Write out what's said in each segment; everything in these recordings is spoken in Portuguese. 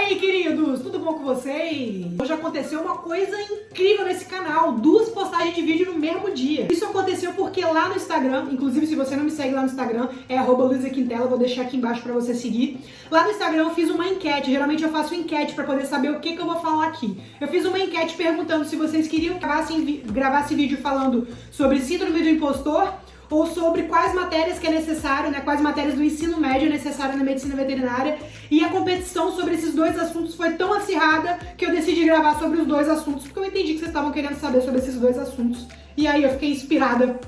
aí, queridos? Tudo bom com vocês? Hoje aconteceu uma coisa incrível nesse canal, 2 postagens de vídeo no mesmo dia. Isso aconteceu porque lá no Instagram, inclusive se você não me segue lá no Instagram, é @luisaquintela, vou deixar aqui embaixo pra você seguir. Lá no Instagram eu fiz uma enquete, geralmente eu faço enquete pra poder saber o que eu vou falar aqui. Eu fiz uma enquete perguntando se vocês queriam que gravasse vídeo falando sobre síndrome do impostor, ou sobre quais matérias que é necessário, né, quais matérias do ensino médio é necessário na medicina veterinária. E a competição sobre esses 2 assuntos foi tão acirrada que eu decidi gravar sobre os 2 assuntos, porque eu entendi que vocês estavam querendo saber sobre esses 2 assuntos. E aí eu fiquei inspirada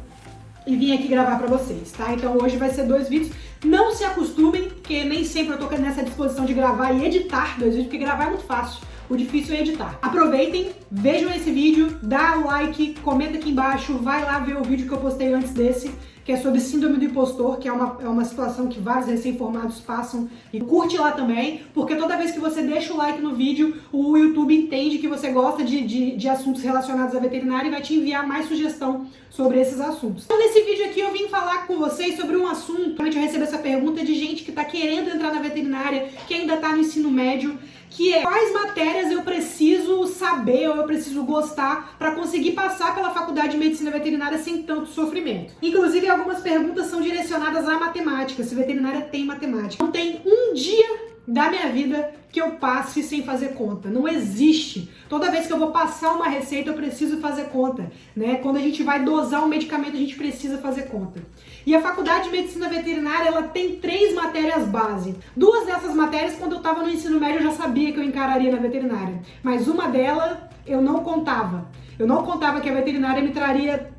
e vim aqui gravar pra vocês, tá? Então hoje vai ser 2 vídeos. Não se acostumem, porque nem sempre eu tô nessa disposição de gravar e editar 2 vídeos, porque gravar é muito fácil. O difícil é editar. Aproveitem, vejam esse vídeo, dá o like, comenta aqui embaixo, vai lá ver o vídeo que eu postei antes desse, que é sobre síndrome do impostor, que é uma situação que vários recém-formados passam, e curte lá também, porque toda vez que você deixa o like no vídeo, o YouTube entende que você gosta de assuntos relacionados à veterinária e vai te enviar mais sugestão sobre esses assuntos. Então nesse vídeo aqui eu vim falar com vocês sobre um assunto, realmente eu recebo essa pergunta de gente que tá querendo entrar na veterinária, que ainda tá no ensino médio, que é quais matérias eu preciso saber ou eu preciso gostar para conseguir passar pela faculdade de medicina veterinária sem tanto sofrimento. Inclusive algumas perguntas são direcionadas à matemática, se veterinária tem matemática. Não tem um dia da minha vida que eu passe sem fazer conta. Não existe. Toda vez que eu vou passar uma receita, eu preciso fazer conta, né? Quando a gente vai dosar um medicamento, a gente precisa fazer conta. E a faculdade de medicina veterinária, ela tem 3 matérias base. 2 dessas matérias, quando eu estava no ensino médio, eu já sabia que eu encararia na veterinária. Mas uma delas, eu não contava. Eu não contava que a veterinária me faria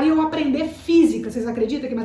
eu aprender física. Vocês acreditam que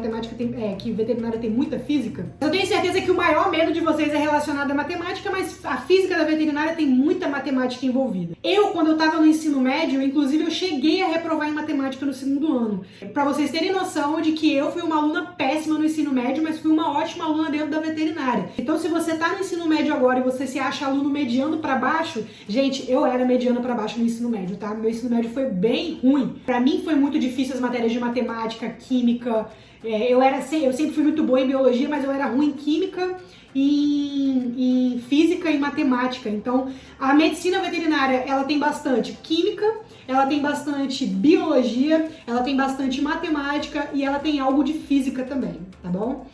que veterinária tem muita física? Eu tenho certeza que o maior medo de vocês é relacionado à matemática, mas a física da veterinária tem muita matemática envolvida. Quando eu tava no ensino médio, inclusive eu cheguei a reprovar em matemática no 2º ano. Pra vocês terem noção de que eu fui uma aluna péssima no ensino médio, mas fui uma ótima aluna dentro da veterinária. Então se você tá no ensino médio agora e você se acha aluno mediano pra baixo, gente, eu era mediana pra baixo no ensino médio, tá? Meu ensino médio foi bem ruim. Pra mim foi muito difícil as matérias de matemática, química. Eu sempre fui muito boa em biologia, mas eu era ruim em química, em física e matemática. Então, a medicina veterinária, ela tem bastante química, ela tem bastante biologia, ela tem bastante matemática e ela tem algo de física também, tá bom?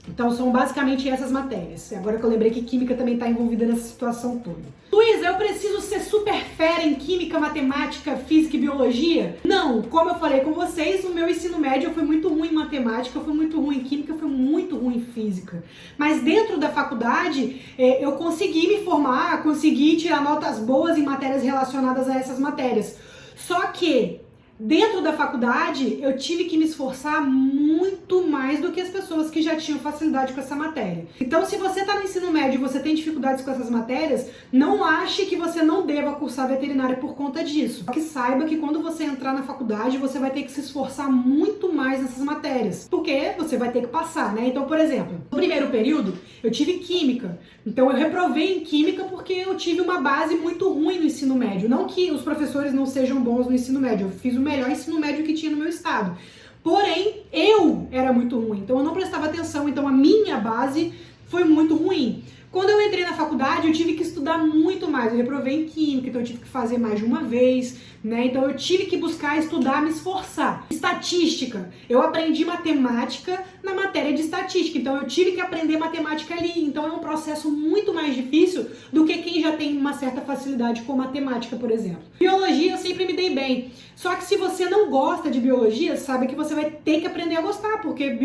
Então são basicamente essas matérias. Agora que eu lembrei que química também está envolvida nessa situação toda. Luísa, eu preciso ser super fera em química, matemática, física e biologia? Não, como eu falei com vocês, no meu ensino médio eu fui muito ruim em matemática, eu fui muito ruim em química, eu fui muito ruim em física. Mas dentro da faculdade eu consegui me formar, consegui tirar notas boas em matérias relacionadas a essas matérias. Só que dentro da faculdade, eu tive que me esforçar muito mais do que as pessoas que já tinham facilidade com essa matéria. Então, se você está no ensino médio e você tem dificuldades com essas matérias, não ache que você não deva cursar veterinária por conta disso. Que saiba que quando você entrar na faculdade, você vai ter que se esforçar muito mais nessas matérias, porque você vai ter que passar, né? Então, por exemplo, no primeiro período, eu tive química. Então, eu reprovei em química porque eu tive uma base muito ruim no ensino médio. Não que os professores não sejam bons no ensino médio, eu fiz o melhor ensino médio que tinha no meu estado. Porém, eu era muito ruim, então eu não prestava atenção, então a minha base foi muito ruim. Quando eu entrei na faculdade, eu tive que estudar muito mais. Eu reprovei em química, então eu tive que fazer mais de uma vez, né? Então eu tive que buscar estudar, me esforçar. Estatística. Eu aprendi matemática na matéria de estatística, então eu tive que aprender matemática ali. Então é um processo muito mais difícil do que quem já tem uma certa facilidade com matemática, por exemplo. Biologia eu sempre me dei bem. Só que se você não gosta de biologia, sabe que você vai ter que aprender a gostar, porque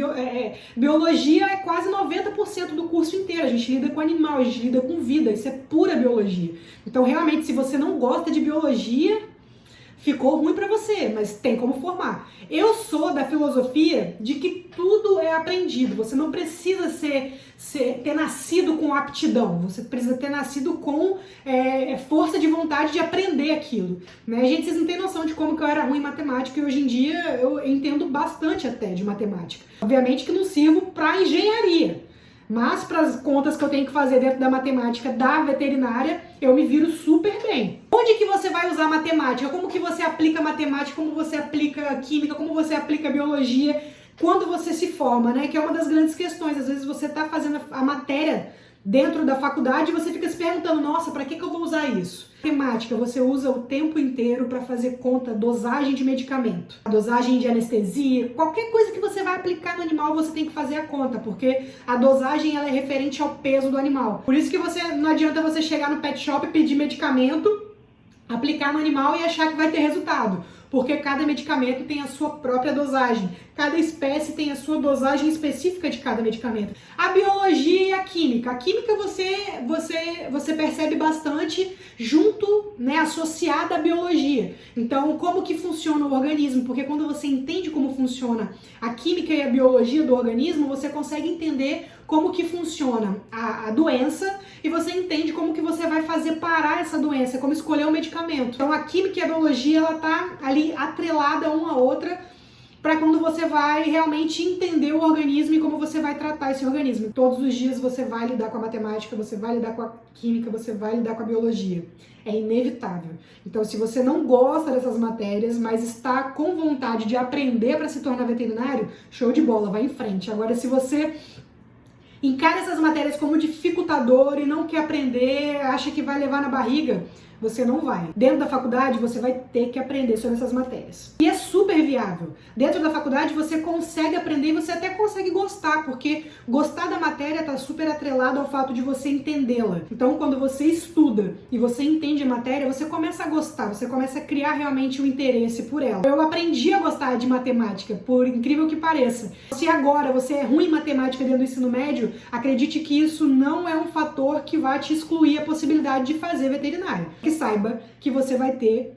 biologia é quase 90% do curso inteiro. A gente lida com animal, a gente lida com vida, isso é pura biologia. Então, realmente, se você não gosta de biologia, ficou ruim pra você, mas tem como formar. Eu sou da filosofia de que tudo é aprendido. Você não precisa ter nascido com aptidão. Você precisa ter nascido com força de vontade de aprender aquilo, né? Gente, vocês não têm noção de como que eu era ruim em matemática e hoje em dia eu entendo bastante até de matemática. Obviamente que não sirvo pra engenharia, mas para as contas que eu tenho que fazer dentro da matemática da veterinária, eu me viro super bem. Onde que você vai usar matemática? Como que você aplica matemática? Como você aplica química? Como você aplica biologia? Quando você se forma, né? Que é uma das grandes questões. Às vezes você está fazendo a matéria dentro da faculdade, você fica se perguntando, nossa, para que eu vou usar isso? Matemática, você usa o tempo inteiro para fazer conta, dosagem de medicamento, dosagem de anestesia, qualquer coisa que você vai aplicar no animal, você tem que fazer a conta, porque a dosagem ela é referente ao peso do animal. Por isso que não adianta você chegar no pet shop e pedir medicamento, aplicar no animal e achar que vai ter resultado. Porque cada medicamento tem a sua própria dosagem. Cada espécie tem a sua dosagem específica de cada medicamento. A biologia e a química. A química você percebe bastante junto, né, associada à biologia. Então, como que funciona o organismo? Porque quando você entende como funciona a química e a biologia do organismo, você consegue entender como que funciona a doença e você entende como que você vai fazer parar essa doença, como escolher o medicamento. Então a química e a biologia, ela tá ali atrelada uma à outra para quando você vai realmente entender o organismo e como você vai tratar esse organismo. Todos os dias você vai lidar com a matemática, você vai lidar com a química, você vai lidar com a biologia. É inevitável. Então, se você não gosta dessas matérias, mas está com vontade de aprender para se tornar veterinário, show de bola, vai em frente. Agora, se você encara essas matérias como dificultador e não quer aprender, acha que vai levar na barriga, você não vai. Dentro da faculdade, você vai ter que aprender sobre essas matérias. E é super viável. Dentro da faculdade, você consegue aprender e você até consegue gostar, porque gostar da matéria está super atrelado ao fato de você entendê-la. Então, quando você estuda e você entende a matéria, você começa a gostar, você começa a criar realmente um interesse por ela. Eu aprendi a gostar de matemática, por incrível que pareça. Se agora você é ruim em matemática dentro do ensino médio, acredite que isso não é um fator que vai te excluir a possibilidade de fazer veterinário. Que saiba que você vai ter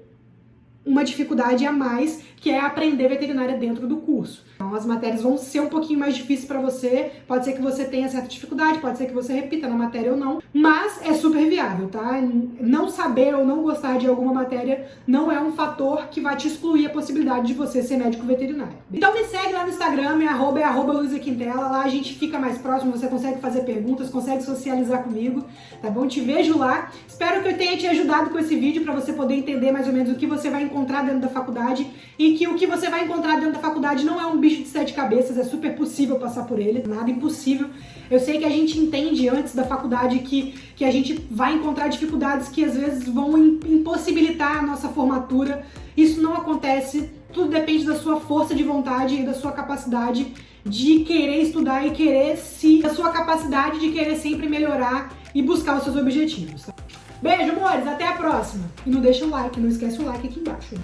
uma dificuldade a mais, que é aprender veterinária dentro do curso. Então as matérias vão ser um pouquinho mais difíceis para você, pode ser que você tenha certa dificuldade, pode ser que você repita na matéria ou não, mas é super viável, tá? Não saber ou não gostar de alguma matéria não é um fator que vai te excluir a possibilidade de você ser médico veterinário. Então me segue lá no Instagram, é arroba Luísa Quintela, lá a gente fica mais próximo, você consegue fazer perguntas, consegue socializar comigo, tá bom? Te vejo lá. Espero que eu tenha te ajudado com esse vídeo para você poder entender mais ou menos o que você vai encontrar dentro da faculdade e que o que você vai encontrar dentro da faculdade não é um bicho de 7 cabeças, é super possível passar por ele, nada impossível. Eu sei que a gente entende antes da faculdade que a gente vai encontrar dificuldades que às vezes vão impossibilitar a nossa formatura. Isso não acontece, tudo depende da sua força de vontade e da sua capacidade de querer estudar e da sua capacidade de querer sempre melhorar e buscar os seus objetivos. Beijo, amores, até a próxima! E não deixa o like, não esquece o like aqui embaixo.